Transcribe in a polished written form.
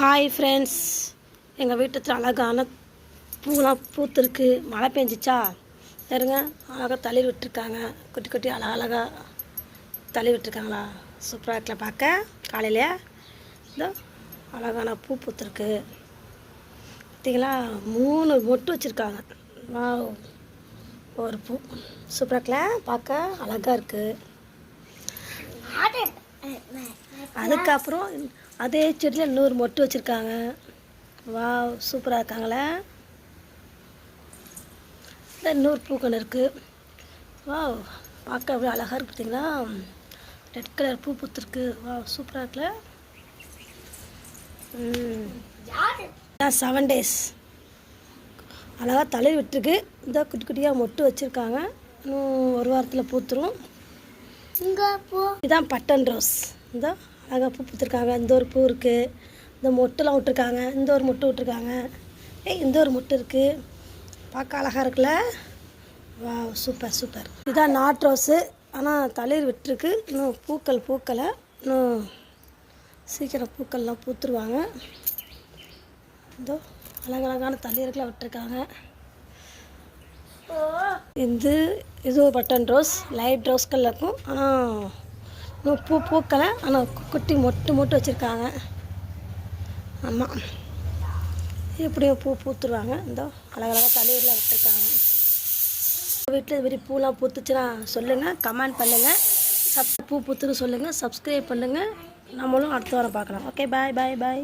Hi friends, எங்கள் வீட்டுக்கு அழகான பூலாம் பூத்துருக்கு. மழை பெஞ்சிச்சா பாருங்க, அழகாக தளிர் விட்டுருக்காங்க. குட்டி குட்டி அழகாக தளிர் விட்டுருக்காங்களா, சூப்பராக இருக்கல பார்க்க. காலையிலே இந்த அழகான பூ பூத்துருக்கு பார்த்தீங்களா. 3 மொட்டு வச்சுருக்காங்க. ஒரு பூ சூப்பராக இருக்கல பார்க்க, அழகாக இருக்குது. அதுக்கப்புறம் அதே செடியில் இன்னொரு மொட்டு வச்சுருக்காங்க. வாவ், சூப்பராக இருக்காங்களே. இன்னொரு பூக்கண் இருக்குது. வாவ், பார்க்க அப்படியே அழகாக இருக்கு பார்த்தீங்களா. ரெட் கலர் பூ பூத்துருக்கு. வாவ், சூப்பராக இருக்குல்ல. 7 days அழகாக தலை விட்டுருக்கு. இந்த குட்டி குட்டியாக மொட்டு வச்சுருக்காங்க. இன்னும் ஒரு வாரத்தில் பூத்துரும். இதான் பட்டன் ரோஸ். இந்த அழகாக பூ பூத்துருக்காங்க. இந்த ஒரு பூ இருக்குது. இந்த மொட்டுலாம் விட்டுருக்காங்க. இந்த ஒரு மொட்டு விட்டுருக்காங்க. இந்த ஒரு மொட்டு இருக்குது. பார்க்க அழகாக இருக்குல்ல. வா, சூப்பர் சூப்பர். இதான் நாட் ரோஸு. ஆனால் தளிர் விட்டுருக்கு. இன்னும் பூக்களை இன்னும் சீக்கிரம் பூக்கள்லாம் பூத்துருவாங்க. இதோ அழகழகான தளிர்களை விட்டுருக்காங்க. இது button rose, light rose colour இருக்கும். ஆனால் இன்னும் பூக்களை, ஆனால் குட்டி மொட்டு வச்சுருக்காங்க. ஆமாம், எப்படியும் பூத்துருவாங்க. இந்த அழகழகாக தளிரில் விட்டுருக்காங்க. வீட்டில் இது மாதிரி பூலாம் பூத்துச்சுன்னா சொல்லுங்கள், கமெண்ட் பண்ணுங்கள். பூ பூத்துன்னு சொல்லுங்கள், சப்ஸ்கிரைப் பண்ணுங்கள். நம்மளும் அடுத்த வாரம் பார்க்கலாம். ஓகே, பாய் பாய் பாய்.